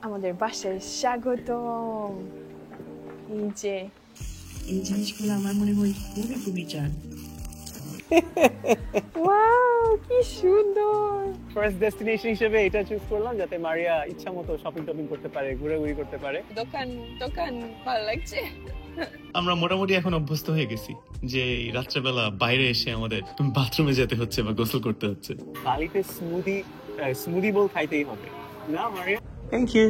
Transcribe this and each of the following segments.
আমাদের বাসায় স্বাগতম। এই জিনিসগুলো আমার মনে হয় খুবই খুবই চান। ওয়াও, কি সুন্দর! ফার্স্ট ডেস্টিনেশন হিসেবে এটা চুজ করলাম যাতে মারিয়া ইচ্ছা মতো শপিং টপিং করতে পারে, ঘোরাঘুরি করতে পারে। দোকান ভালো লাগছে। আমরা মোটামুটি এখন অভ্যস্ত হয়ে গেছি যে রাত্রেবেলা বাইরে এসে আমাদের বাথরুমে যেতে হচ্ছে বা গোসল করতে হচ্ছে। বালিতে স্মুদি বোল খাইতেই হবে না মারিয়া? Thank you.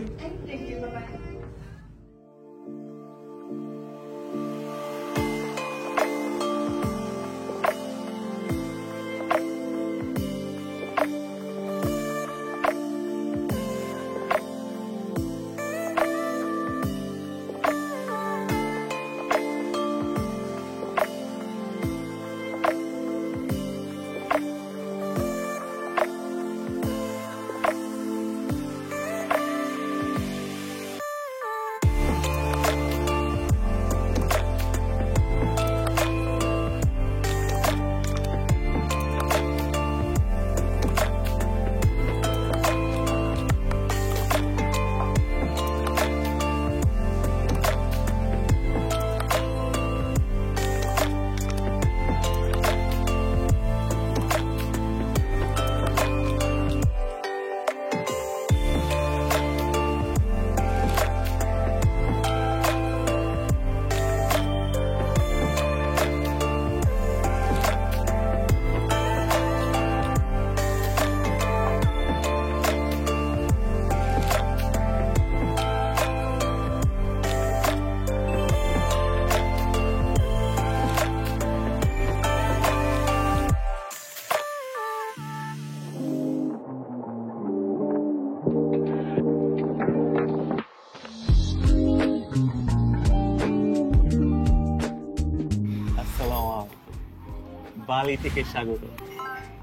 বালি থেকে স্বাগত।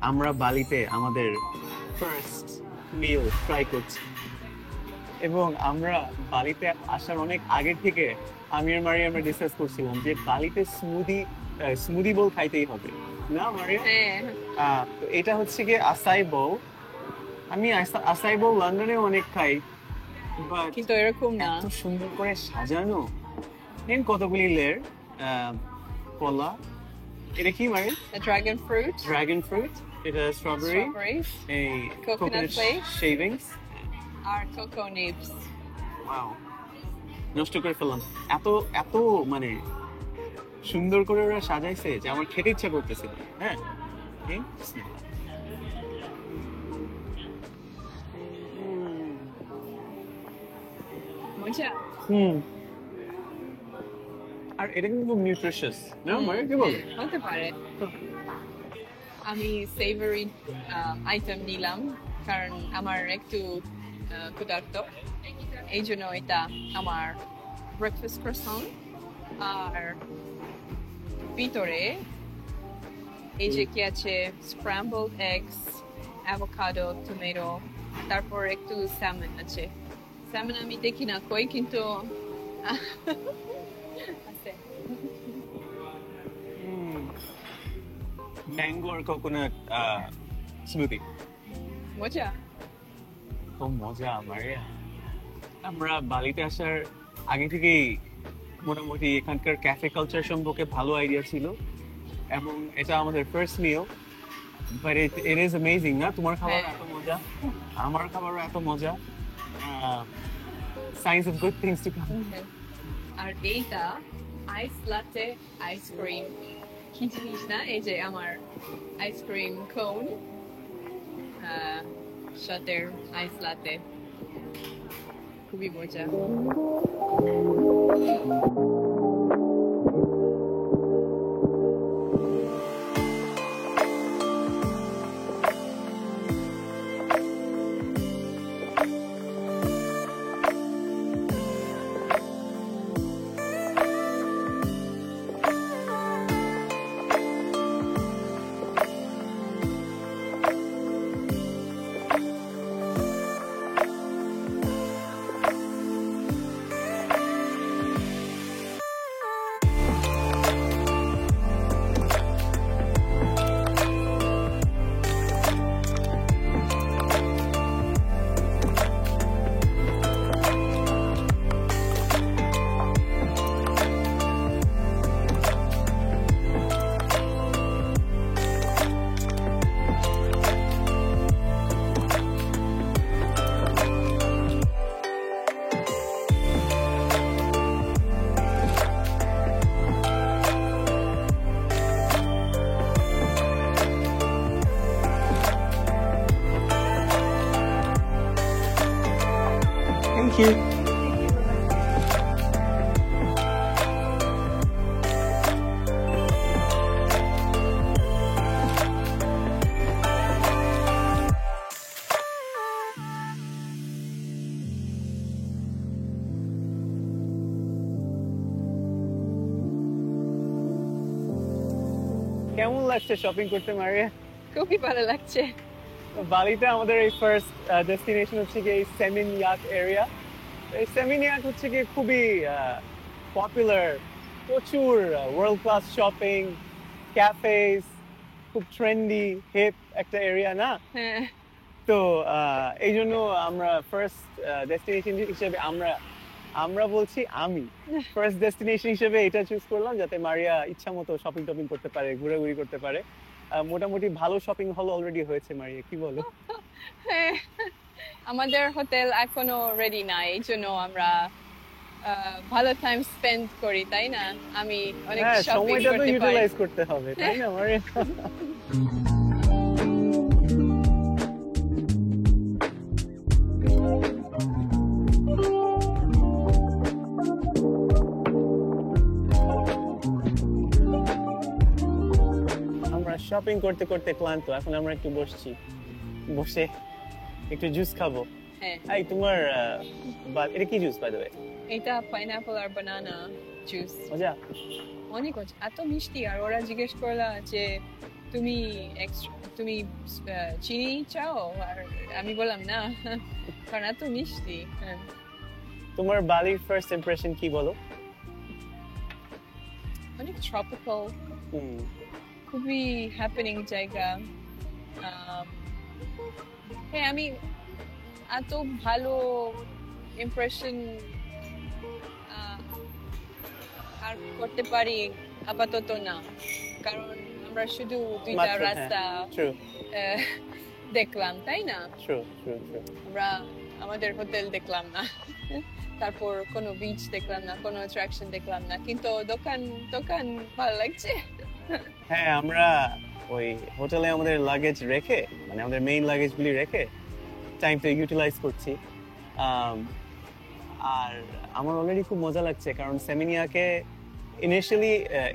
আমরা বালিতে আমাদের ফার্স্ট মিল ট্রাই করছি এবং আমরা বালিতে আসার অনেক আগে থেকে আমি আর মারিয়া আমরা ডিসকাস করছিলাম যে বালিতে স্মুদি বোল খাইতেই হবে না মারিয়া? তো এটা হচ্ছে কি আসাই বোল। আমি আসাই বোল লন্ডনে অনেক খাই, কিন্তু এরকম না। এত সুন্দর করে সাজানো, দেন কতগুলি লেয়ার, কলা, এটা কি মানে? ড্রাগন ফ্রুট, এটা স্ট্রবেরি, এই কোকোনাট শেভিংস আর কোকো নিবস। ওয়াও, নষ্ট করে ফেললাম। এত এত মানে সুন্দর করে ওরা সাজাইছে যে আমার খেতে ইচ্ছা করতেছে। হ্যাঁ, মজা। আর এটা কিন্তু খুব নিউট্রিশিয়াস না মানে কি বলে? হতে পারে। আমি সেভারি আইটেম নিলাম কারণ আমার একটু ক্ষুধার্ত, এই জন্য এটা আমার ব্রেকফাস্ট ক্রোসান। আর ভিতরে এই যে কি আছে, স্ক্র্যাম্বলড এগস, অ্যাভোকাডো, টমেটো, তারপর একটু স্যামন আছে। স্যামন আমি দেখি না কই, কিন্তু আছে। ম্যাঙ্গো আর কোকোনাট স্মুদি, মজা। খুব মজা। মারিয়া, আমরা বালিতে আসার আগে থেকেই মোটামুটি এখানকার ক্যাফে কালচার সম্পর্কে ভালো আইডিয়া ছিল এবং এটা আমাদের first meal, but it is amazing না? তোমার খাবার এত মজা, আমার খাবারও এত মজা। Signs of good things to come. আর এইটা আইস লাটে আইসক্রিম, কি জিনিস না? এই যে আমার আইসক্রিম কোন, সাথে আইস লাটে, খুবই মজা। Thank you. কেমন লাগছে শপিং করতে মারিয়া? খুবই ভালো লাগছে। বালিতে আমাদের এই ফার্স্ট ডেস্টিনেশন হচ্ছে কি এই সেমিনিয়াক এরিয়া। এই সেমিনিয়াক হচ্ছে কি খুবই পপুলার, প্রচুর ওয়ার্ল্ড ক্লাস শপিং, ক্যাফেস, খুব ট্রেন্ডি হিপ একটা এরিয়া না? হ্যাঁ, তো এই জন্য আমরা ফার্স্ট ডেস্টিনেশন হিসেবে আমরা বলছি আমি ফার্স্ট ডেস্টিনেশন হিসেবে এটা চুজ করলাম যাতে মারিয়া ইচ্ছা মতো শপিং টপিং করতে পারে, ঘোরাঘুরি করতে পারে। মোটামুটি ভালো শপিং হল অলরেডি হয়েছে মারিয়া, কি বলো? হ্যাঁ। আমাদের হোটেল এখনো রেডি না, এই জন্য আমরা ভালো টাইম স্পেন্ড করি, তাই না? আমি অনেক হ্যাঁ, শপিং সময়টা তো করতে পারি। ইউটিলাইজ করতে হবে, তাই না মারিয়া? আমরা শপিং করতে করতে ক্লান্ত, এখন আমরা একটু বসে একটু জুস খাবো। হ্যাঁ, এই তোমার এটা কি জুস বাই দ্য ওয়ে? এটা পাইনাপল আর বানানা জুস। মজা? অনেক মজা, এত মিষ্টি। আর ওরা জিজ্ঞেস করলা যে তুমি তুমি চিনি চাও, আর আমি বললাম না, কারণ এত মিষ্টি। হ্যাঁ। তোমার বালির ফার্স্ট ইমপ্রেশন কি বলো? অনেক ট্রপিক্যাল, হুম, খুবই হ্যাপেনিং জায়গা। হ্যাঁ, আমি এত ভালো ইমপ্রেশন আর করতে পারি আপাতত না, কারণ আমরা শুধু দুইটা মাত্র, হ্যাঁ, রাস্তা true, দেখলাম, তাই না? true. আমরা আমাদের হোটেল দেখলাম না, তারপর কোনো বিচ দেখলাম না, কোনো অ্যাট্রাকশন দেখলাম না, কিন্তু দোকান ভালো লাগছে। হ্যাঁ, আমরা ওই হোটেলে আমাদের লাগেজ রেখে, মানে আমাদের মেইন লাগেজগুলি রেখে টাইমটা ইউটিলাইজ করছি। আর আমার অলরেডি খুব মজা লাগছে, কারণ সেমিনিয়াকে ইনিশিয়ালি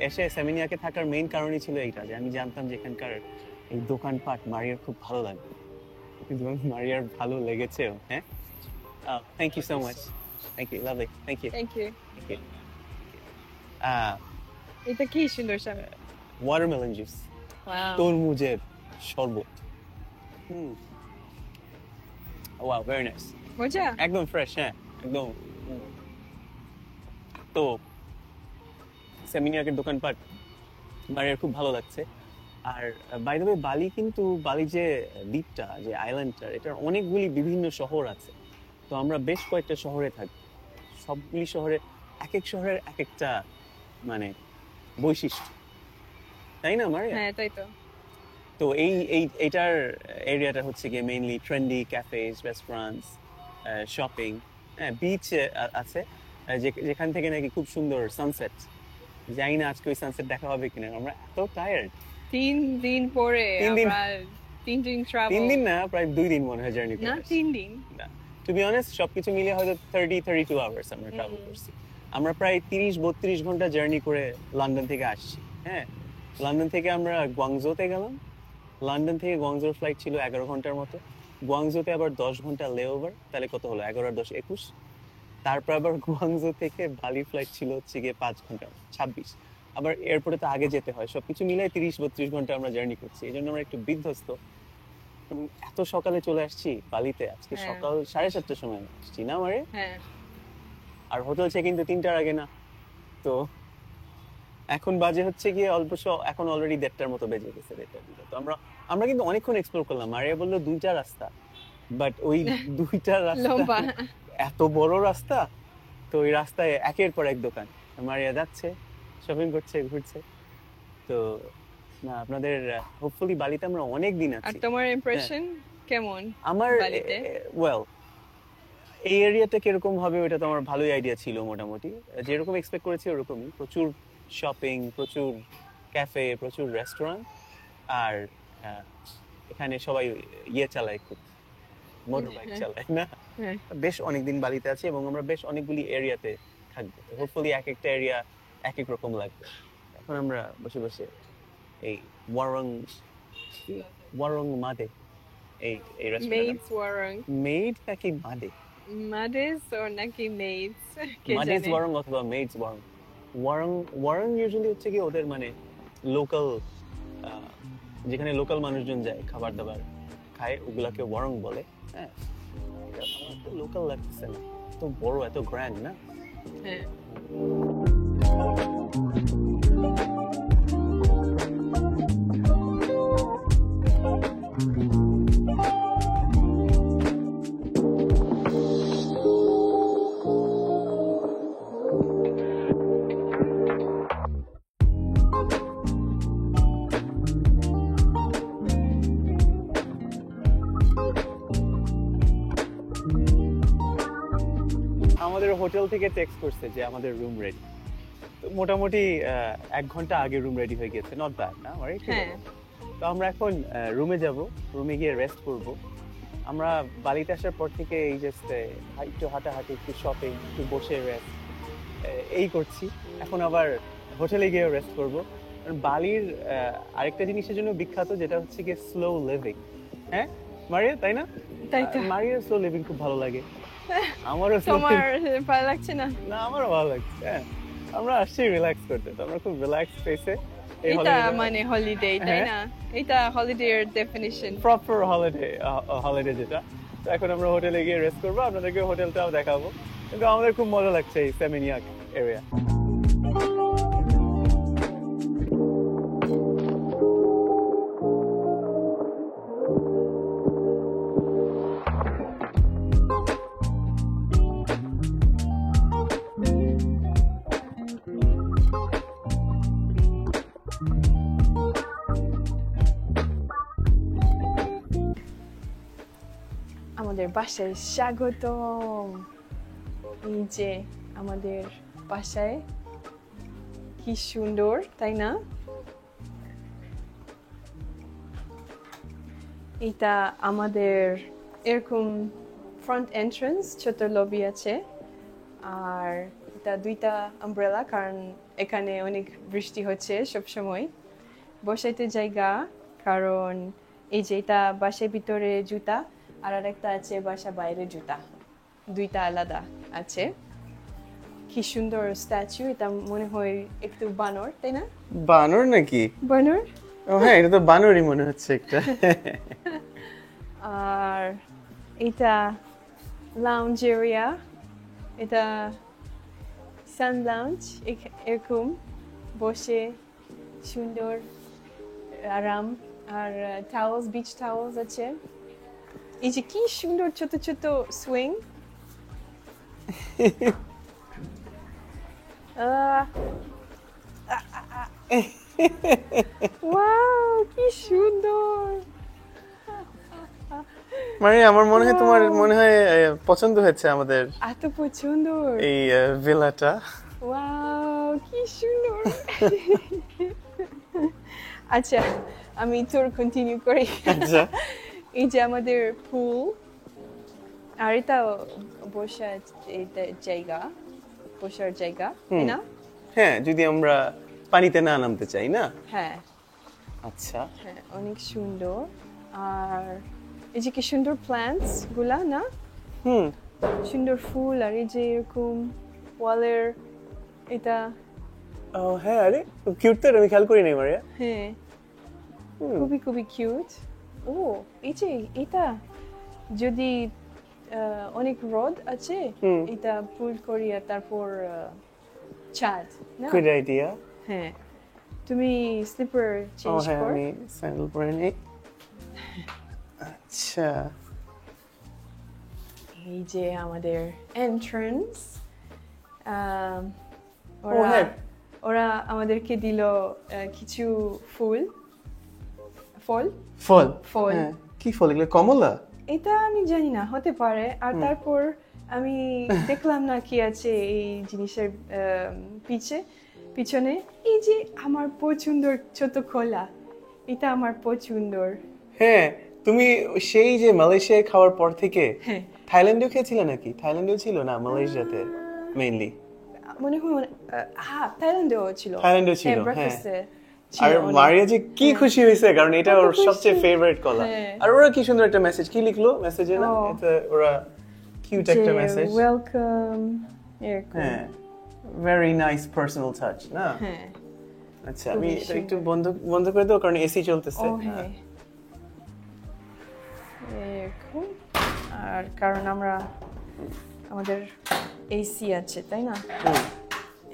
এসে সেমিনিয়াকে থাকার মেইন কারণই ছিল এইটা যে আমি জানতাম যে এখানকার এই দোকানপাট মারিয়ার খুব ভালো লাগবে, কিন্তু মারিয়ার ভালো লেগেছেও। হ্যাঁ, thank you so much, thank you, lovely, thank you. Thank you. এটা কি সুন্দর সামনে। ওয়াটারমেলন জুস, তরমুজের শরবত। ওয়াও, ভেরি নাইস, মজা। একদম ফ্রেশ। হ্যাঁ, একদম। তো সেমিনিয়াকের দোকানপাট মারিয়ার খুব ভালো লাগছে। আর বাই দ্য ওয়ে, বালি যে দ্বীপটা, যে আইল্যান্ডটা, এটার অনেকগুলি বিভিন্ন শহর আছে। তো আমরা বেশ কয়েকটা শহরে থাকি, সবগুলি শহরে এক এক শহরের এক একটা মানে বৈশিষ্ট্য, তাই না মারিয়া? হ্যাঁ, তাই তো। তো এইটার এরিয়াটা হচ্ছে গিয়ে মেইনলি ট্রেন্ডি ক্যাফেজ, রেস্টুরেন্টস, শপিং, হ্যাঁ, বিচ আছে, যেখান থেকে নাকি খুব সুন্দর সানসেট। জানি না আজকে ওই সানসেট দেখা হবে কিনা, আমরা এত টায়ার্ড। 3 দিন পরে 3 দিন? আমরা 3 দিন ট্রাভেল। 3 দিন না, প্রায় 2 দিন মনে হয় জার্নি না, করে। 3 দিন। টু বি অনেস্ট, সবকিছু মিলিয়ে হয়তো 32 আওয়ার্স আমরা ট্রাভেল করছি। আমরা প্রায় 30-32 ঘন্টা জার্নি করে লন্ডন থেকে আসছি। হ্যাঁ, লন্ডন থেকে আমরা গুয়াংজোতে গেলাম। লন্ডন থেকে গুয়াংজোর ফ্লাইট ছিল 11 ঘন্টার মতো। গুয়াংজোতে আবার 10 ঘন্টা লেওভার, তাহলে কত হলো? 11 আর 10 21। তারপর আবার গুয়াংজো থেকে বালি ফ্লাইট ছিল হচ্ছে গিয়ে 5 ঘন্টা, 26। আবার এয়ারপোর্টে তো আগে যেতে হয়, সবকিছু মিলাই 30-32 ঘন্টা আমরা জার্নি করছি। এই জন্য আমরা একটু বিধ্বস্ত। এত সকালে চলে আসছি বালিতে, আজকে হ্যাঁ। সকাল 7:30টার সময় আসছি না মারে। হ্যাঁ, আর হোটেল চেক ইন তো 3টার আগে না। তো এখন বাজে হচ্ছে গিয়ে এখন অলরেডি 1:30টার মতো বেজে গেছে, 1:30। তো আমরা কিন্তু অনেকক্ষণ এক্সপ্লোর করলাম। মারিয়া বললো 2টা রাস্তা, বাট ওই 2টা রাস্তা লম্বা। এত বড় রাস্তা, তো ওই রাস্তায় একের পর এক দোকান। মারিয়া যাচ্ছে, শপিং করছে, ঘুরছে। তো না, আপনাদের হোপফুলি বালিতে আমরা অনেক দিন আর আছি। তোমার ইমপ্রেশন কেমন আমার বালিতে? ওয়েল, এই এরিয়াটা কিরকম হবে ওটা তো আমার ভালোই আইডিয়া ছিল। মোটামুটি যেরকম এক্সপেক্ট করেছি ওরকমই, প্রচুর শপিং, প্রচুর ক্যাফে, প্রচুর রেস্টুরেন্ট। আর এখানে সবাই চালায় খুব মোটর বাইক চালাই না। হ্যাঁ। বেশ অনেকদিন বালিতে আছি এবং আমরা বেশ অনেকগুলি এরিয়াতে থাকবো। হোপফুলি এক একটা এরিয়া এক এক রকম লাগবে। এখন আমরা বসে বসে এই ওয়ারং মাদে এই এই রেস্টুরেন্ট Maids Warung. মেড নাকি মাদে Mades or নাকি maids? কে মাদেস জানে? ওয়ারং অথবা মেডস ওয়ারং ওয়ারং ওয়ারং ইউজুয়ালি হচ্ছে কি ওদের মানে লোকাল যেখানে লোকাল মানুষজন যায় খাবার দাবার খায় ওগুলাকে ওয়ারং বলে। হ্যাঁ এটা আমার তো লোকাল লাগতেছে না, তো বড় এত গ্র্যান্ড না। হ্যাঁ। আমাদের হোটেল থেকে টেক্সট করছে যে আমাদের রুম রেডি, তো মোটামুটি 1 ঘন্টা আগে রুম রেডি হয়ে গেছে, নট ব্যাড না রাইট? হ্যাঁ। তো আমরা এখন রুমে যাব, রুমে গিয়ে রেস্ট করব। আমরা বালিতে আসার পর থেকে এই জাস্ট একটু হাঁটাহাঁটি, একটু শপিং, একটু বসে রেস্ট এই করছি। এখন আবার হোটেলে গিয়ে রেস্ট করব। বালির আরেকটা জিনিসের জন্য বিখ্যাত, যেটা হচ্ছে কি স্লো লিভিং। হ্যাঁ মারিয়া, তাই না? তাই তো। মারিয়ার স্লো লিভিং খুব ভালো লাগে, আমারও slow তোমার ভালো লাগছে না? না আমারও ভালো লাগছে। হ্যাঁ আমরা আসছি রিল্যাক্স করতে, তো আমরা খুব রিল্যাক্স স্পেসে এই এটা মানে হলিডে, তাই হ্যাঁ। না? এটা হলিডে এর ডেফিনিশন। প্রপার হলিডে যেটা। তো এখন আমরা হোটেলে গিয়ে রেস্ট করবো, আপনাদেরকে হোটেলটাও দেখাবো। কিন্তু আমাদের খুব মজা লাগছে এই সেমিনিয়াক এরিয়া। আমাদের বাসায় স্বাগতম। এই যে আমাদের বাসায় কি সুন্দর, তাই না? এটা আমাদের এরকম ফ্রন্ট এন্ট্রান্স, ছোট লবি আছে, আর এটা 2টা আমব্রেলা, কারণ এখানে অনেক বৃষ্টি হচ্ছে সব সময়। বসাইতে জায়গা, কারণ এই যে এটা বাসার ভিতরে জুতা, আর আরেকটা আছে বাসা বাইরে জুতা, 2টা আলাদা আছে। কি সুন্দর স্ট্যাচু, এটা মনে হয় একটু বানর, তাই না? বানর নাকি? বানর। ও হ্যাঁ, এটা তো বানরই মনে হচ্ছে একটা। আর এটা লাউঞ্জ এরিয়া, এটা সান লাউঞ্জ, এরকম বসে সুন্দর আরাম। আর টাওয়েলস, বিচ টাওয়েলস আছে। এই যে কি সুন্দর ছোট ছোট সুইং। ওয়াও, কি সুন্দর। মানে আমার মনে হয় তোমার মনে হয় পছন্দ হয়েছে আমাদের এত পছন্দ। এই ভিলাটা। ওয়াও, কি সুন্দর। আচ্ছা, আমি তোর কন্টিনিউ করি। আচ্ছা। এই যে আমাদের পুল, আর এটা বসার জায়গা, বসার জায়গা, তাই না? হ্যাঁ, যদি আমরা পানিতে না নামতে চাই না। হ্যাঁ আচ্ছা। হ্যাঁ, অনেক সুন্দর। আর এই যে কি সুন্দর প্ল্যান্টস গুলা না, সুন্দর ফুল, আর এই যে এরকম ওয়ালের এটা। ও হ্যাঁ, আরে কিউট তো, আমি খেয়াল করি নাই মারিয়া। হ্যাঁ, খুবই খুবই কিউট। ও এই যে এটা যদি অনেক রোদ আছে, এটা পুল করিয়া তারপর ছাদ না? Good idea. হ্যাঁ, তুমি স্লিপার ও চেঞ্জ হ্যাঁ, কর। আমি স্যান্ডেল পরে নেই। আচ্ছা, এই যে আমাদের এন্ট্রান্স। হ্যাঁ। ওরা আমাদেরকে দিল কিছু ফুল, ফল। ফল। হ্যাঁ, কি ফল এগুলো? কমলা? এটা আমি জানি না, হতে পারে। আর তারপর আমি দেখলাম না কি আছে এই জিনিসের পিছনে। এই যে আমার পছন্দের ছোট খোলা, এটা আমার পছন্দের। হ্যাঁ, তুমি সেই যে মালয়েশিয়ায় খাওয়ার পর থেকে হ্যাঁ থাইল্যান্ডেও খেয়েছিলে নাকি? থাইল্যান্ডেও ছিল না মালয়েশিয়াতে মেইনলি? মনে হয় থাইল্যান্ডেও ছিল থাইল্যান্ডেও ছিল, হ্যাঁ। ব্রেকফাস্টে আর মারিয়া যে কি খুশি হয়েছে, কারণ এটা কত ওর খুশি। সবচেয়ে ফেভারিট কলা। হ্যাঁ। আর ওরা কি সুন্দর একটা মেসেজ কি লিখলো মেসেজে না? ও। এটা ওরা কিউট একটা মেসেজ। ওয়েলকাম এরকম হ্যাঁ, ভেরি নাইস পার্সোনাল টাচ না? হ্যাঁ আচ্ছা, আমি খুবই এটা একটু বন্ধ করে দেবো কারণ এসি চলতেছে। ও হ্যাঁ এরকম। আর কারণ আমরা আমাদের এসি আছে তাই না হুম।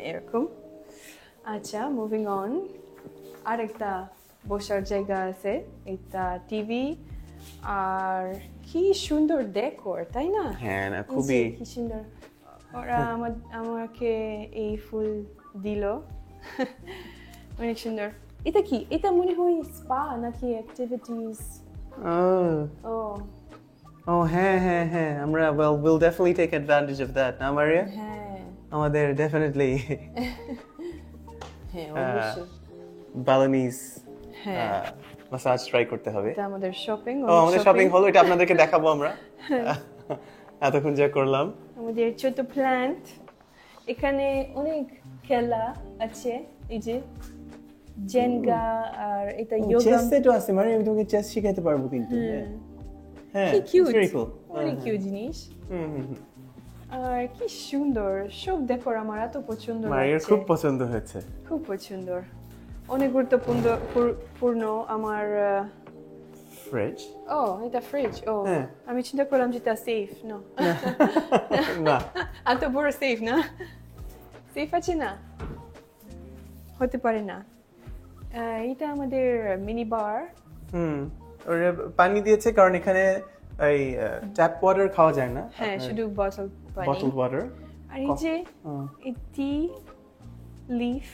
এরকম। আচ্ছা মুভিং অন, আরেকটা বসার জায়গা আছে, এটা টিভি। আর কি সুন্দর ডেকোর তাই না? হ্যাঁ না, এই যে, খুবই। কি সুন্দর। ওরা আমাকে এই ফুল দিল অনেক সুন্দর। এটা কি? এটা মনে হয় স্পা নাকি অ্যাক্টিভিটিস? ও ও হ্যাঁ হ্যাঁ হ্যাঁ, আমরা we'll definitely take advantage of that না মারিয়া? হ্যাঁ আমাদের definitely হ্যাঁ অবশ্যই। Balinese হ্যাঁ মাসাজ ট্রাই করতে হবে। এটা আমাদের শপিং। ও আমাদের শপিং হলো, এটা আপনাদেরকে দেখাবো আমরা এতক্ষণ যা করলাম। আমাদের ছোট প্ল্যান্ট, এখানে অনেক খেলা আছে, এই যে জেনগা আর এটা যোগা। চেস সেটও আছে মানে আমি তোমাকে চেস শিখাইতে পারবো কিন্তু। হ্যাঁ কি কিউট, very cool। অনেক কিউট জিনিস। আর কি সুন্দর সব ডেকোর, আমার এত পছন্দ মারিয়ার লাগছে। খুব পছন্দ হয়েছে। খুব পছন্দ, অনেক গুরুত্বপূর্ণ আমার। ফ্রিজ? ও এটা ফ্রিজ। ও হ্যাঁ। আমি চিন্তা করলাম যেটা সেফ। না না এত বড় সেফ না, সেফ আছে না, হতে পারে না। এটা আমাদের মিনি বার। ওরা পানি দিয়েছে কারণ এখানে এই ট্যাপ ওয়াটার খাওয়া যায় না। হ্যাঁ শুধু বটল পানি। Bottle water. আর এই যে টি লিফ,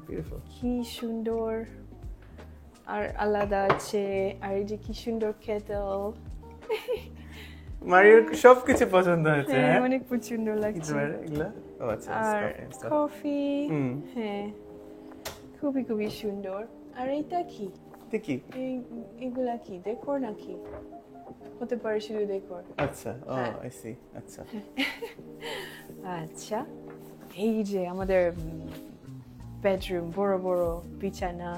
বিউটিফুল। কি সুন্দর। আর আলাদা আছে। আর এই যে কি সুন্দর কেটল। মারিয়ার সবকিছু পছন্দ হয়েছে। হ্যাঁ হ্যাঁ অনেক পছন্দ লাগছে। এগুলা ও আচ্ছা আর stuff. কফি। হ্যাঁ খুবই খুবই সুন্দর। আর এইটা কি? দেখি। এগুলা কি ডেকোর নাকি? হতে পারে শুধু ডেকোর। আচ্ছা ও আই সি। আচ্ছা আচ্ছা এই যে আমাদের বেডরুম, বড় বড় বিছানা,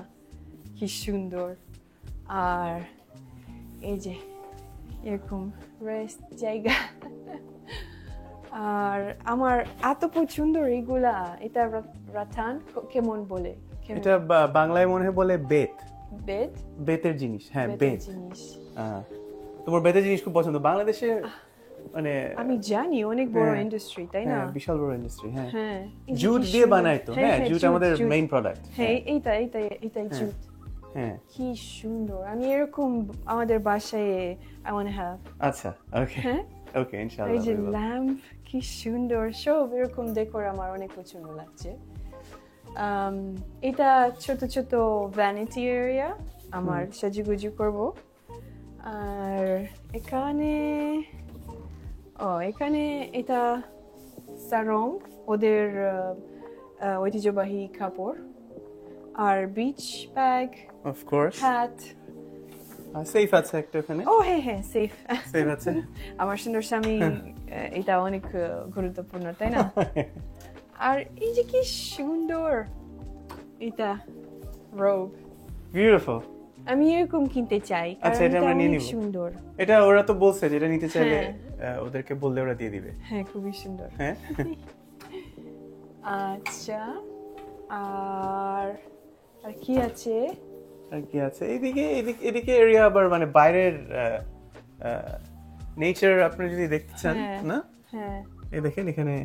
কি সুন্দর। আর এই যে এরকম রেস্ট জায়গা। আর আমার এত পছন্দ এগুলা। এটা রাতান কেমন বলে? এটা বাংলায় মনে হয় বলে বেত। বেড? বেতের জিনিস, হ্যাঁ বেতের বেত। জিনিস। তোমার বেতের জিনিস খুব পছন্দ। বাংলাদেশে মানে আমি জানি অনেক বড় হ্যাঁ, ইন্ডাস্ট্রি তাই না? হ্যাঁ বিশাল বড় ইন্ডাস্ট্রি। হ্যাঁ হ্যাঁ এই যে জুট কি দিয়ে সুন্দর। বানায় তো। হ্যাঁ জুট আমাদের মেইন প্রোডাক্ট। হ্যাঁ এইটাই জুট। হ্যাঁ কি সুন্দর। আমি এরকম আমাদের বাসায় I want to have। আচ্ছা ওকে হ্যাঁ ওকে ইনশাআল্লাহ। এই যে ল্যাম্প, কি সুন্দর। সব এরকম ডেকোর আমার অনেক পছন্দ লাগছে। এটা ছোট ছোট ভ্যানিটি এরিয়া, আমার সাজুগুজু করব। আর এখানে এটা সারং, ওদের ঐতিহ্যবাহী কাপড়। আর beach bag, of course hat. Safe আছে একটা ওখানে। ও হ্যাঁ হ্যাঁ সেফ। সেফ আছে। আমার সুন্দর স্বামী, এটা অনেক গুরুত্বপূর্ণ তাই না? আর এই যে কি সুন্দর এটা রোব, বিউটিফুল। আমি এরকম কিনতে চাই কারণ আচ্ছা, এটা এটা আমরা নিয়ে অনেক নিব। সুন্দর। এটা ওরা তো বলছে যেটা নিতে চাইলে হ্যাঁ। ওদেরকে বললে ওরা দিয়ে দিবে। হ্যাঁ খুবই সুন্দর। হ্যাঁ আচ্ছা আর আর কি আছে? আর কি আছে এদিকে এরিয়া আবার মানে বাইরের নেচার আপনি যদি দেখতে চান হ্যাঁ। না, হ্যাঁ এই দেখেন এখানে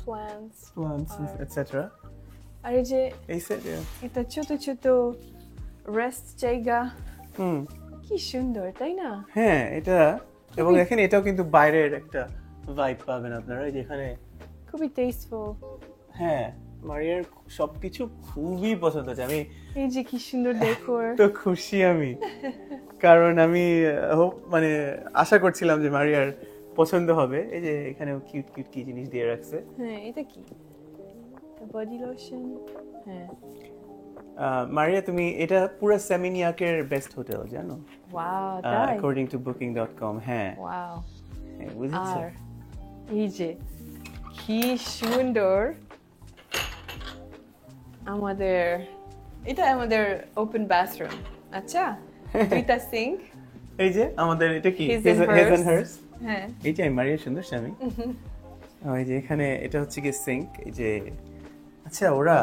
প্ল্যান্টস। Plants etcetera. আর এই যে এই সাইড এটা ছোট ছোট রেস্ট জায়গা, কি সুন্দর তাই না? হ্যাঁ এটা, এবং দেখেন এটাও কিন্তু বাইরের একটা ভাইব পাবেন আপনারা যেখানে। খুবই টেস্টফুল। হ্যাঁ মারিয়ার সবকিছু খুবই পছন্দ হচ্ছে। আমি এই যে কি সুন্দর ডেকোর। তো খুশি আমি, কারণ আমি মানে আশা করছিলাম যে মারিয়ার পছন্দ হবে। এই যে এখানেও কিউট কিউট কি জিনিস দিয়ে রাখছে। হ্যাঁ এটা কি? Body lotion. হ্যাঁ মারিয়া, তুমি এটা পুরো সেমিনিয়াকের বেস্ট হোটেল জানো? ওয়াও, তাই? According to booking.com। হ্যাঁ, ওয়াও। হ্যাঁ, বুঝেছো? আর এই যে কি সুন্দর আমাদের, এটা আমাদের ওপেন বাথরুম। আচ্ছা, দুইটা সিঙ্ক। এই যে আমাদের এটা কি His and His hers। and hers? হ্যাঁ, এই যে মারিয়া সুন্দর স্বামী। এই যে এখানে এটা হচ্ছে কি সিঙ্ক। এই যে আচ্ছা, ওরা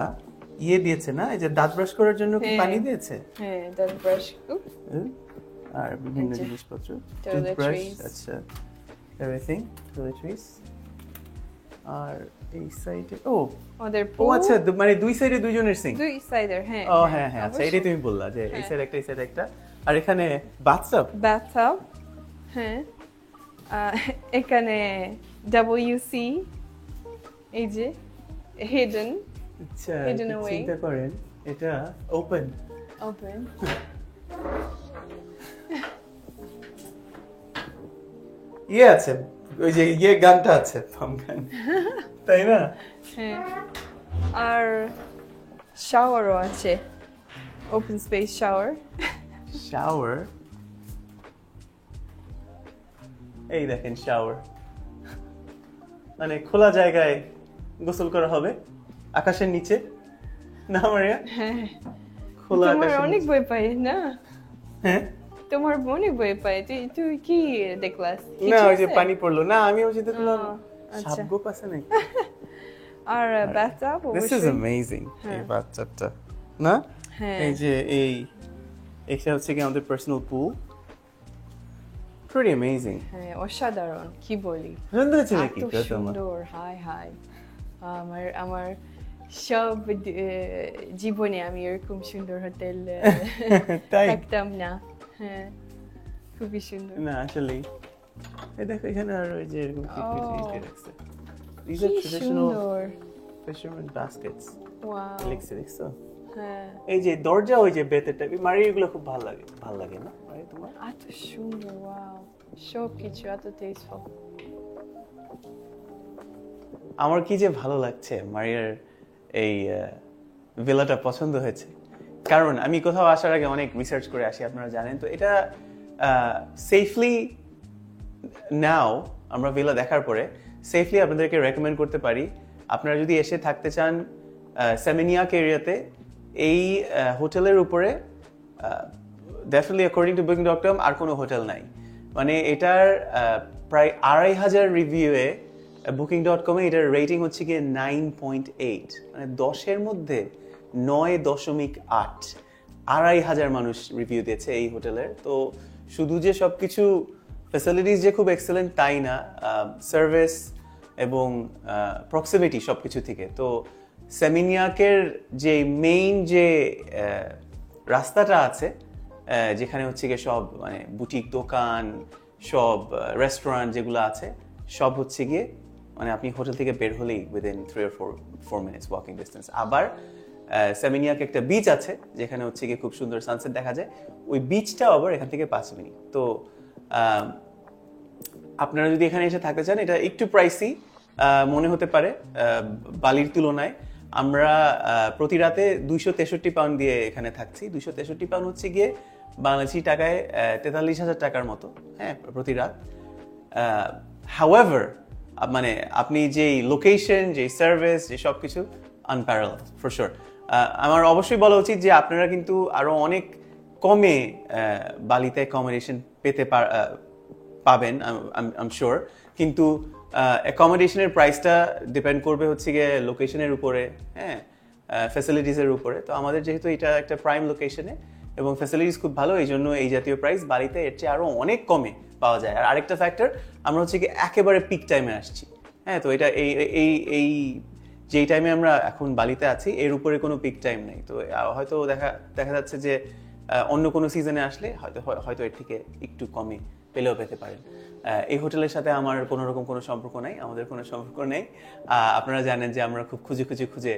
ইয়ে দিয়েছে না, এই যে দাঁত ব্রাশ করার জন্য কি হ্যাঁ। পানি দিয়েছে? হ্যাঁ, দাঁত ব্রাশ। আর বিভিন্ন এই যে জিনিসপত্র, toiletries। টুথব্রাশ, আচ্ছা, এভরিথিং, টয়লেট্রিজ। আর এই সাইডে আমাদের ও আচ্ছা, মানে দুই সাইডে দুইজনের সিঙ্ক। দুই সাইডের। হ্যাঁ, ও হ্যাঁ হ্যাঁ, আচ্ছা, এটাই তুমি বললা যে এই হ্যাঁ। সাইড একটা, এই সাইড একটা। আর এখানে বাথটাব। বাথটাব। হ্যাঁ, এখানে WC, এই যে হিডেন। আচ্ছা, Hidden একটু away। চিন্তা করেন, এটা ওপেন। ওপেন। ইয়ে আছে, ওই যে ইয়ে গানটা আছে, পাম গান, তাই না? হ্যাঁ, আর শাওয়ারও আছে, ওপেন স্পেস শাওয়ার। শাওয়ার, এই দেখেন শাওয়ার, মানে খোলা জায়গায় গোসল করা হবে আকাশের নিচে, না মারিয়া? হ্যাঁ, খোলা তোমার আকাশের অনেক নিচে। বই পাই না? হ্যাঁ, তোমার অনেক বই পাই। তুই কি দেখলাস? না কিছু ওই যে আছে? পানি পড়লো না, আমি ওই যে দেখলাম ও, আচ্ছা। সাপগোপ আছে নাকি। আর বাথটাব দিস ইজ অবশ্যই। অ্যামেজিং, এই হ্যাঁ। বাথটাবটা না? হ্যাঁ, এই যে এটা হচ্ছে কি আমাদের পার্সোনাল পুল, pretty amazing। হ্যাঁ, অসাধারণ, কি বলি। সুন্দর হচ্ছে নাকি এত প্রথমা? সুন্দর, হাই হাই। আমার সব জীবনে আমি এরকম সুন্দর হোটেল তাই? থাকতাম না। হ্যাঁ, খুবই সুন্দর। না আসলেই, এই দেখো এখানে আর ওই যে এরকম কি কি জিনিস দিয়ে রাখছে। These are কি traditional সুন্দর। fisherman baskets। ওয়াও। লিখছে দেখছো? হ্যাঁ, এই যে দরজা, ওই যে বেতের টাইপ, মারি এগুলো খুব ভালো লাগে না মারি তোমার? এত সুন্দর, ওয়াও। সব কিছু এত টেস্টফুল। আমার কি যে ভালো লাগছে মারিয়ার এই ভিলাটা পছন্দ হয়েছে, কারণ আমি কোথাও আসার আগে অনেক রিসার্চ করে আসি, আপনারা জানেন তো। এটা সেফলি নাও আমরা ভিলা দেখার পরে সেফলি আপনাদেরকে রেকমেন্ড করতে পারি, আপনারা যদি এসে থাকতে চান সেমিনিয়াক এরিয়াতে, এই হোটেলের উপরে ডেফিনেটলি অ্যাকর্ডিং টু booking.com আর কোনো হোটেল নাই। মানে এটার প্রায় 2500 রিভিউয়ে booking.com এ এটার রেটিং হচ্ছে গিয়ে 9.8, মানে 10-এর মধ্যে 9.8। 2500 মানুষ রিভিউ দিয়েছে এই হোটেলের। তো শুধু যে সবকিছু ফ্যাসিলিটিস যে খুব এক্সেলেন্ট তাই না, সার্ভিস এবং প্রক্সিমিটি সবকিছু থেকে। তো সেমিনিয়াকের যে মেইন যে রাস্তাটা আছে, যেখানে হচ্ছে গিয়ে সব মানে বুটিক দোকান, সব রেস্টুরেন্ট যেগুলো আছে, সব হচ্ছে গিয়ে মানে আপনি হোটেল থেকে বের হলেই within 3 or 4 minutes walking distance. আবার সেমিনিয়াক একটা বিচ আছে যেখানে হচ্ছে গিয়ে খুব সুন্দর সানসেট দেখা যায়, ওই বিচটাও আবার এখান থেকে 5 মিনিট। তো আপনারা যদি এখানে এসে থাকতে চান, এটা একটু প্রাইসি মনে হতে পারে বালির তুলনায়। আমরা প্রতি রাতে 263 পাউন্ড দিয়ে এখানে থাকছি। 263 পাউন্ড হচ্ছে গিয়ে বাংলাদেশি টাকায় 43,000 টাকার মতো, হ্যাঁ, প্রতি রাত। হাউএভার মানে আপনি যেই লোকেশন, যে সার্ভিস, যে সব কিছু আনপ্যারালড ফর শিওর। আমার অবশ্যই বলা উচিত যে আপনারা কিন্তু আরো অনেক কমে বালিতে অ্যাকোমোডেশন পাবেন আই এম শিওর, কিন্তু অ্যাকোমোডেশনের প্রাইসটা ডিপেন্ড করবে হচ্ছে গিয়ে লোকেশনের উপরে, হ্যাঁ, ফ্যাসিলিটিসের উপরে। তো আমাদের যেহেতু এটা একটা প্রাইম লোকেশনে এবং ফ্যাসিলিটিস খুব ভালো, এই জন্য এই জাতীয় প্রাইস বালিতে এর চেয়ে আরো অনেক কমে পাওয়া যায়। আর আরেকটা ফ্যাক্টর, আমরা হচ্ছে কি একেবারে পিক টাইমে আসছি, হ্যাঁ। তো এটা এই যেই টাইমে আমরা এখন বালিতে আছি এর উপরে কোনো পিক টাইম নেই। তো হয়তো দেখা যাচ্ছে যে অন্য কোনো সিজনে আসলে হয়তো এর থেকে একটু কমে পেলেও পেতে পারেন। এই হোটেলের সাথে আমার কোনো রকম কোনো সম্পর্ক নাই, আমাদের কোনো সম্পর্ক নেই। আপনারা জানেন যে আমরা খুব খুঁজে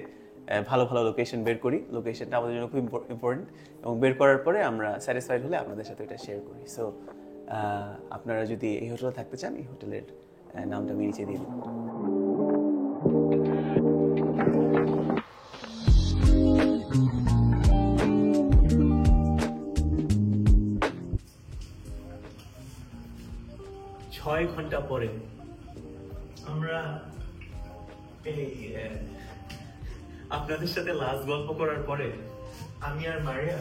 ভালো ভালো লোকেশন বের করি। লোকেশনটা আমাদের জন্য খুব ইম্পর্টেন্ট, এবং বের করার পরে আমরা স্যাটিসফাইড হলে আপনাদের সাথে এটা শেয়ার করি। সো আপনারা যদি এই হোটেলে থাকতে চান, এই হোটেলের নামটা আমি নিচে দিয়ে দিই। ঘন্টা পরে আমরা এই আপনাদের সাথে লাস্ট গল্প করার পরে আমি আর মারিয়া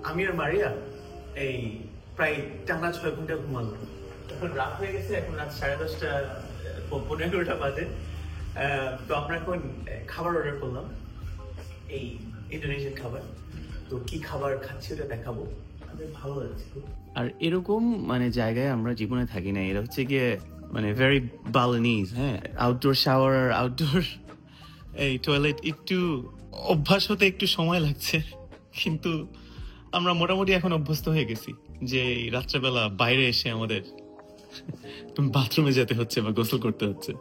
আমি আর মারিয়া এই প্রায় টানা 6 ঘন্টা ঘুমালাম। এখন রাত হয়ে গেছে, এখন রাত 10:30 15টা বাজে। তো আমরা এখন খাবার অর্ডার করলাম, এই ইন্দোনেশিয়ান খাবার। তো কি খাবার খাচ্ছি ওটা দেখাবো, আমাদের ভালো লাগছে খুব। আর এরকম মানে জায়গায় আমরা জীবনে থাকি না। এটা হচ্ছে গিয়ে মানে ভেরি বালিনিজ। হ্যাঁ, আউটডোর শাওয়ার আর আউটডোর এই টয়লেট একটু অভ্যাস হতে একটু সময় লাগছে, কিন্তু আমরা মোটামুটি এখন অভ্যস্ত হয়ে গেছি যে রাত্রেবেলা বাইরে এসে আমাদের বাথরুমে যেতে হচ্ছে বা গোসল করতে হচ্ছে।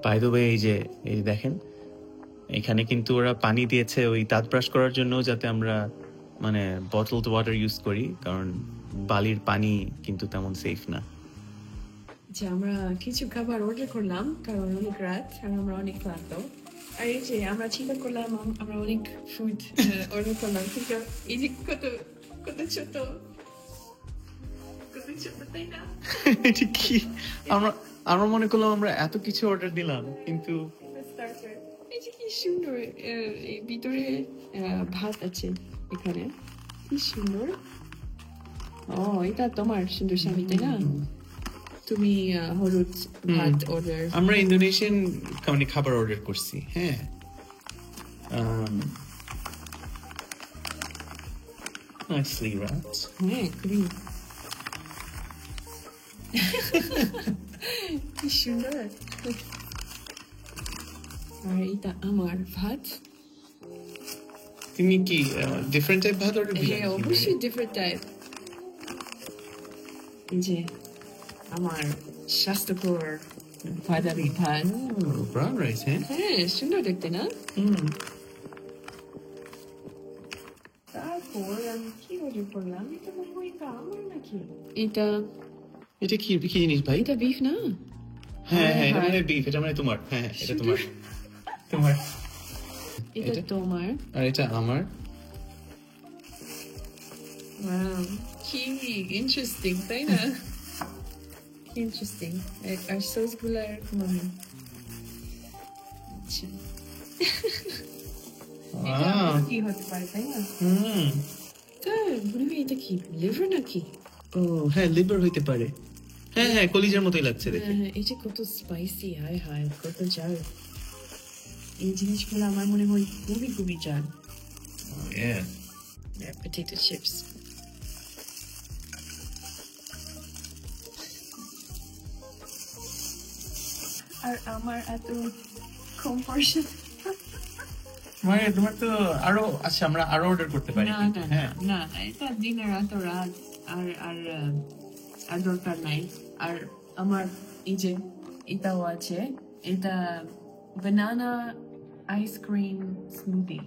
বাই দ্য ওয়ে, এই দেখেন এখানে কিন্তু ওরা পানি দিয়েছে ওই দাঁত ব্রাশ করার জন্য, যাতে আমরা মানে বটলড ওয়াটার ইউজ করি, কারণ বালির পানি কিন্তু তেমন সেফ না। যে আমরা কিছু খাবার অর্ডার করলাম কারণ অনেক রাত আর আমরা অনেক ক্লান্ত। আর এই যে আমরা চিন্তা করলাম আমরা অনেক ফুড অর্ডার করলাম, কিন্তু এই যে কত কত ছোট তাই না? এটা কি আমরা মনে করলাম আমরা এত কিছু অর্ডার দিলাম, কিন্তু এই যে কি সুন্দর, এই ভিতরে ভাত আছে এখানে, কি সুন্দর। ও, এটা তোমার সুন্দর স্বামী তাই না? তুমি হলুদ ভাত অর্ডার। আমরা ইন্দোনেশিয়ান মানে খাবার অর্ডার করছি। হ্যাঁ, nicely wrapped. হ্যাঁ, খুবই কি সুন্দর। আর এটা আমার ভাত। তুমি কি ডিফারেন্ট টাইপ ভাত অর্ডার দিলে? হ্যাঁ, অবশ্যই ডিফারেন্ট টাইপ। যে আমার স্বাস্থ্যকর বাদামি ভাত। Brown rice. হ্যাঁ, হ্যাঁ, সুন্দর দেখতে না? হুম। তারপর আমি কি অর্ডার করলাম, এটা মনে হয় এটা আমার নাকি? এটা কি জিনিস ভাই? এটা বিফ না? হ্যাঁ, এটা মানে বিফ। এটা মানে তোমার। হ্যাঁ, এটা তোমার। এটা তোমার। আর এটা আমার। Wow, কি ইন্টারেস্টিং তাই না? ইন্টারেস্টিং। আর সসগুলো এরকম হয়। আচ্ছা, এটা Wow. কি হতে পারে তাই না? হুম। মনে হয় এটা কি লিভার নাকি? ও হ্যাঁ, লিভার হইতে পারে। হ্যাঁ, কলিজার মতোই লাগছে দেখে। এটা কত স্পাইসি, হায় হায় কত ঝাল। এই জিনিসগুলো আমার মনে হয় খুবই খুবই ঝাল। Yeah. Potato chips. আর আমার এত কম পয়সা। মানে তোমার তো আরো, আচ্ছা আমরা আরো অর্ডার করতে পারি। না কিন্তু, না হ্যাঁ, না, এটা দিনের এত রাত আর আর আর দরকার নাই। আর আমার এই যে এটাও আছে, এটা বানানা আইসক্রিম স্মুদি,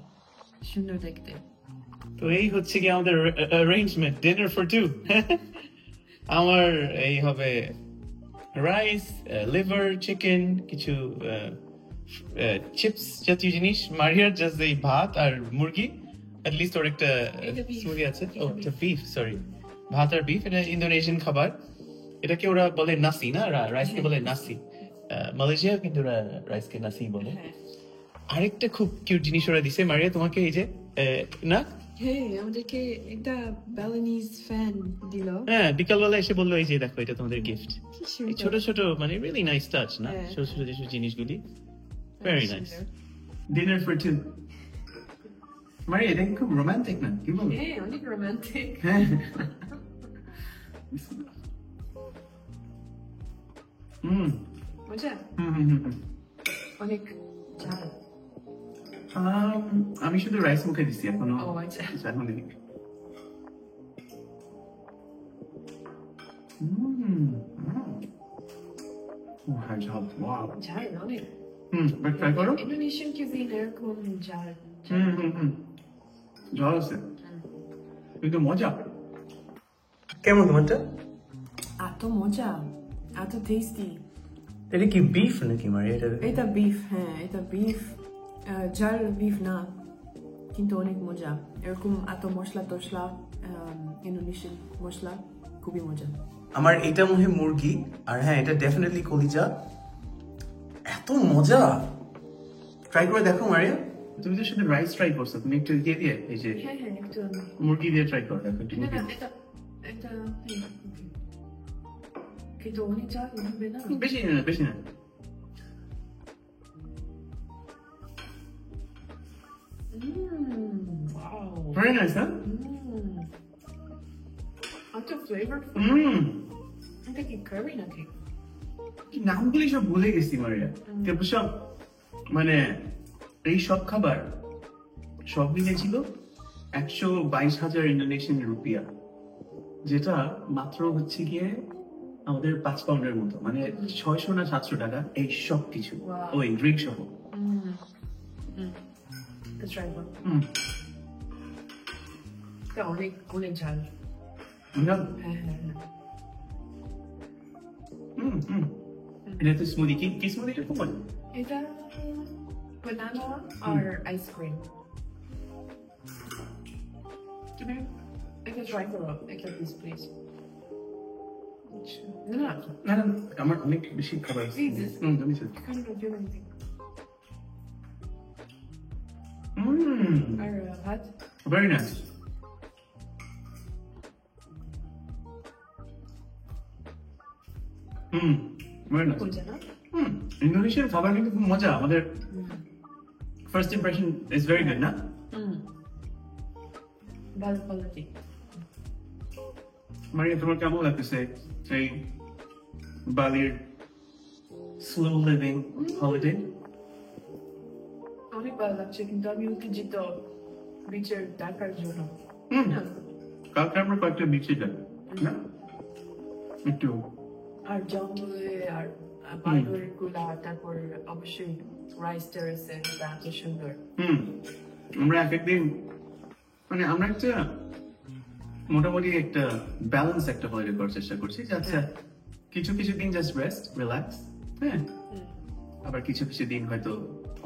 সুন্দর দেখতে। তো এই হচ্ছে কি আমাদের অ্যারেঞ্জমেন্ট, ডিনার ফর টু। আমার এই হবে রাইস, লিভার, চিকেন, কিছু চিপস জাতীয় জিনিস, মারিয়ার জাস্ট এই ভাত আর মুরগি, at least ওর একটা এটা beef. মুরগি আছে। ও, এটা এটা বিফ, সরি, ভাত আর বিফ। এটা ইন্দোনেশিয়ান খাবার। এটাকে ওরা বলে নাসি না, রাইসকে বলে নাসি। মালয়েশিয়া কিন্তু ওরা রাইসকে নাসি বলে। হ্যাঁ আরেকটা খুব কিউট জিনিস ওরা দিছে মারিয়া তোমাকে, এই যে না, হ্যাঁ, আমাদেরকে একটা ব্যালেনিজ ফ্যান দিল। হ্যাঁ, বিকালবেলা এসে বললো এই যে দেখো এটা তোমাদের গিফট। কি এই সুন্দর। ছোট ছোট মানে রিয়েলি নাইস টাচ না, হ্যাঁ। ছোট ছোট যেসব জিনিসগুলি ভেরি নাইস। সুন্দর। Dinner for two. মারিয়া, এটা খুব রোমান্টিক না, কি বলো? হ্যাঁ, অনেক রোমান্টিক। হ্যাঁ। হুম মজা, হুম হুম হুম। অনেক ঝাল। আমি শুধু রাইস মুখে দিচ্ছি এখনো। ও আচ্ছা। এখন দেখি। হ্যাঁ, ঝাল, ওয়াও। ঝাল অনেক। ট্রাই করো। ইন্দোনেশিয়ান কিউজিন এরকম ঝাল। হুম। ঝাল আছে কিন্তু মজা। কেমন তোমারটা? এত মজা, এত টেস্টি। এটা কি বিফ নাকি মারিয়া? এটা বিফ, হ্যাঁ এটা বিফ। ঝাল বিফ না, কিন্তু অনেক মজা। এরকম এত মশলা টসলা ইন্দোনেশিয়ান মশলা খুবই মজা। আমার এটা মনে হয় মুরগি, আর হ্যাঁ এটা ডেফিনেটলি কলিজা। এত মজা, ট্রাই করে দেখো মারিয়া। তুমি তো শুধু রাইস ট্রাই করছো, তুমি একটু দিয়ে দিয়ে এই যে হ্যাঁ হ্যাঁ একটু মুরগি দিয়ে ট্রাই করো দেখো একটু না মুরগি। না এটা কিন্তু অনেক যা হবে না। বেশি না বেশি না। Wow. Very nice, huh? এত ফ্লেভারফুল। এটা কি কারি নাকি? কি নামগুলি সব ভুলে গেছি মারিয়া। কিন্তু সব মানে এই সব খাবার সব মিলে ছিল 122,000 ইন্দোনেশিয়ান রুপিয়া, যেটা মাত্র হচ্ছে গিয়ে আমাদের 5 পাউন্ডের মতো, মানে 600 না 700 টাকা এই সব কিছু, Wow. ওই ড্রিঙ্ক সহ। Let's try one. হুম। এটা অনেক অনেক ঝাল। বুঝলাম? হ্যাঁ হ্যাঁ হ্যাঁ। হুম। এটা তো স্মুদি, কি স্মুদিটা খুব মজা। এটা বানানা আর আইসক্রিম। তুমি এটা ট্রাই করো একটা পিস প্লিজ। না না না না, আমার অনেক বেশি খাবার আছে। Jesus. আমি sir. I can't do anything. আর ভাত ভেরি নাইস। Very nice. কোনটা না? ইন্দোনেশিয়ার খাবার কিন্তু খুব মজা। আমাদের first impression is very good না? ভালো কোয়ালিটি। মারিয়া, তোমার কেমন লাগতেছে এই বালির স্লো লিভিং হলিডে? অনেক ভালো লাগছে, কিন্তু আমি উত্তেজিত বিচের দেখার জন্য। কালকে আমরা কয়েকটা বিচে যাবো না? একটু আর জঙ্গলে আর পাহাড়ের গুলা, তারপর অবশ্যই রাইস টেরেসে, এটা এত সুন্দর। আমরা এক একদিন মানে আমরা একটা মোটামুটি একটা ব্যালেন্স একটা হলিডে করার চেষ্টা করছি, যাতে কিছু কিছু দিন জাস্ট রেস্ট রিল্যাক্স, হ্যাঁ, আবার কিছু কিছু দিন হয়তো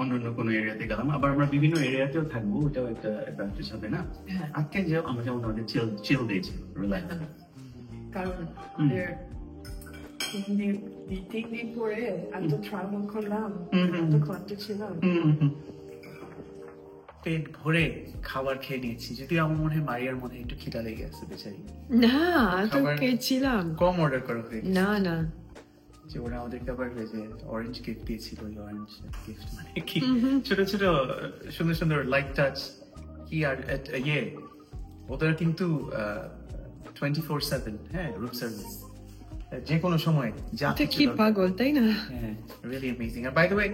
অন্য অন্য কোনো এরিয়াতে গেলাম, আবার আমরা বিভিন্ন এরিয়াতেও থাকবো, ওটাও একটা অ্যাডভান্টেজ হবে না? হ্যাঁ। আজকে যে আমরা যেমন আমাদের চিল ডে ছিল, রিল্যাক্স। কারণ আমাদের 3 দিন পরে এত ট্রাভেল করলাম, এত ক্লান্ত ছিলাম। পেট ভরে খাবার খেয়ে নিয়েছি, যদিও আমার মনে হয় মারিয়ার মনে হয় একটু খিদা লেগে আছে বেচারি। না তো খাবার খেয়েছিলাম। কম অর্ডার করা হয়ে গেছে। না না যে ওরা আমাদেরকে আবার যে অরেঞ্জ গিফট দিয়েছিল, অরেঞ্জ গিফট মানে কি ছোট ছোট সুন্দর সুন্দর লাইট টাচ কি, আর ইয়ে ওদের কিন্তু 24/7 হ্যাঁ রুম সার্ভিস, যে কোনো সময় যা এটা কি পাগল, তাই না? হ্যাঁ, রিয়েলি অ্যামেজিং। আর বাই দ্য ওয়ে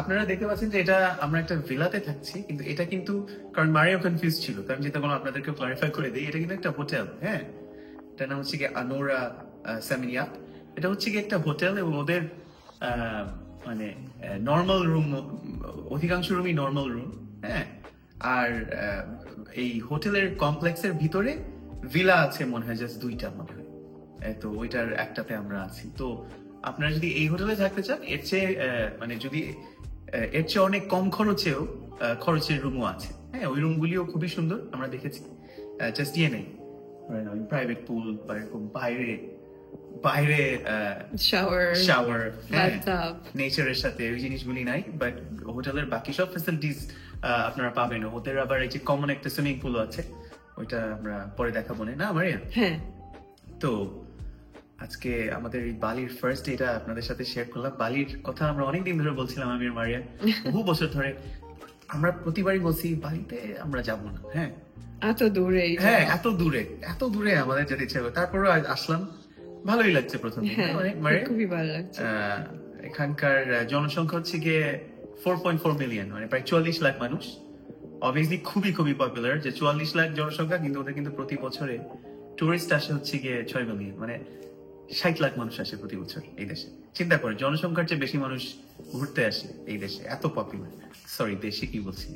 আপনারা দেখতে পাচ্ছেন যে এটা আমরা একটা ভিলাতে থাকছি, কিন্তু এটা কিন্তু কারণ মারিও কনফিউজ ছিল, তো আমি যেটা বললাম আপনাদেরকে ক্লারিফাই করে দিই, এটা কিন্তু একটা হোটেল। হ্যাঁ, এটার নাম হচ্ছে কি আনোরা সেমিনিয়াক। এটা হচ্ছে কি একটা হোটেল, এবং ওদের মানে নর্মাল রুম, অধিকাংশ রুমই নর্মাল রুম। হ্যাঁ, আর এই হোটেলের কমপ্লেক্সের ভিতরে ভিলা আছে মনে হয় জাস্ট 2টা মনে হয়, তো ওইটার একটাতে আমরা আছি। তো আপনারা যদি এই হোটেলে থাকতে চান, এর চেয়ে মানে যদি এর চেয়ে অনেক কম খরচের রুমও আছে। হ্যাঁ, ওই রুমগুলিও খুবই সুন্দর, আমরা দেখেছি। জাস্ট দিয়ে নেই প্রাইভেট পুল বা এরকম বাইরে শাওয়ার, নেচারের সাথে ওই জিনিসগুলি নাই, বাট হোটেলের বাকি সব ফ্যাসিলিটিস আপনারা পাবেন। ওদের আবার এই যে কমন একটা সুইমিং পুল আছে, ওইটা আমরা পরে দেখাবো না মারিয়া? হ্যাঁ। তো আজকে আমাদের এই বালির ফার্স্ট ডেটা আপনাদের সাথে শেয়ার করলাম। বালির কথা আমরা অনেকদিন ধরে বলছিলাম, আমি আর মারিয়া বহু বছর ধরে। আমরা প্রতিবারই বলছি বালিতে আমরা যাব না। হ্যাঁ, এত দূরে। হ্যাঁ, এত দূরে আমাদের যেতে ইচ্ছে হবে। তারপরে আসলাম, ভালোই লাগছে প্রথম দিন। খুবই ভালো লাগছে। এখানকার জনসংখ্যা হচ্ছে গিয়ে 4.4 মিলিয়ন, মানে প্রায় 44 লাখ মানুষ। অবভিয়াসলি খুবই খুবই পপুলার, যে 44 লাখ জনসংখ্যা, কিন্তু ওদের কিন্তু প্রতি বছরে টুরিস্ট আসে হচ্ছে গিয়ে 6 মিলিয়ন, মানে 60 লাখ মানুষ আসে প্রতি বছর এই দেশে। চিন্তা করে, জনসংখ্যার চেয়ে বেশি মানুষ ঘুরতে আসে এই দেশে, এত পপুলার। সরি, দেশে কি বলছি,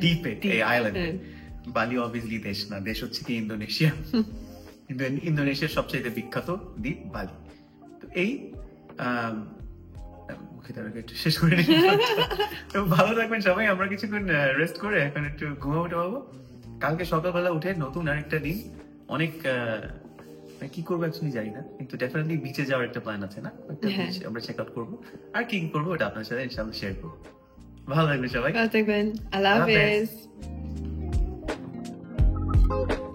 দ্বীপে, এই আইল্যান্ডে। বালি অবভিয়াসলি দেশ না, দেশ হচ্ছে কি ইন্দোনেশিয়া। ইন্দোনেশিয়ার সবচেয়ে বিখ্যাত দ্বীপ বালি। তো এই একটু শেষ করে নিই। ভালো থাকবেন সবাই, আমরা কিছুক্ষণ রেস্ট করে এখন একটু ঘুমাবো। কালকে সকালবেলা উঠে নতুন আরেকটা দিন, অনেক মানে কি করবো অ্যাকচুয়ালি জানি না, কিন্তু ডেফিনেটলি বিচে যাওয়ার একটা প্ল্যান আছে না, একটা হ্যাঁ। beach আমরা চেক আউট করবো, আর কি কি করবো ওটা আপনার সাথে ইনশাআল্লাহ শেয়ার করবো। ভালো লাগবে সবাই। ভালো থাকবেন, আল্লাহ আল্লাহ হাফেজ। হাফেজ।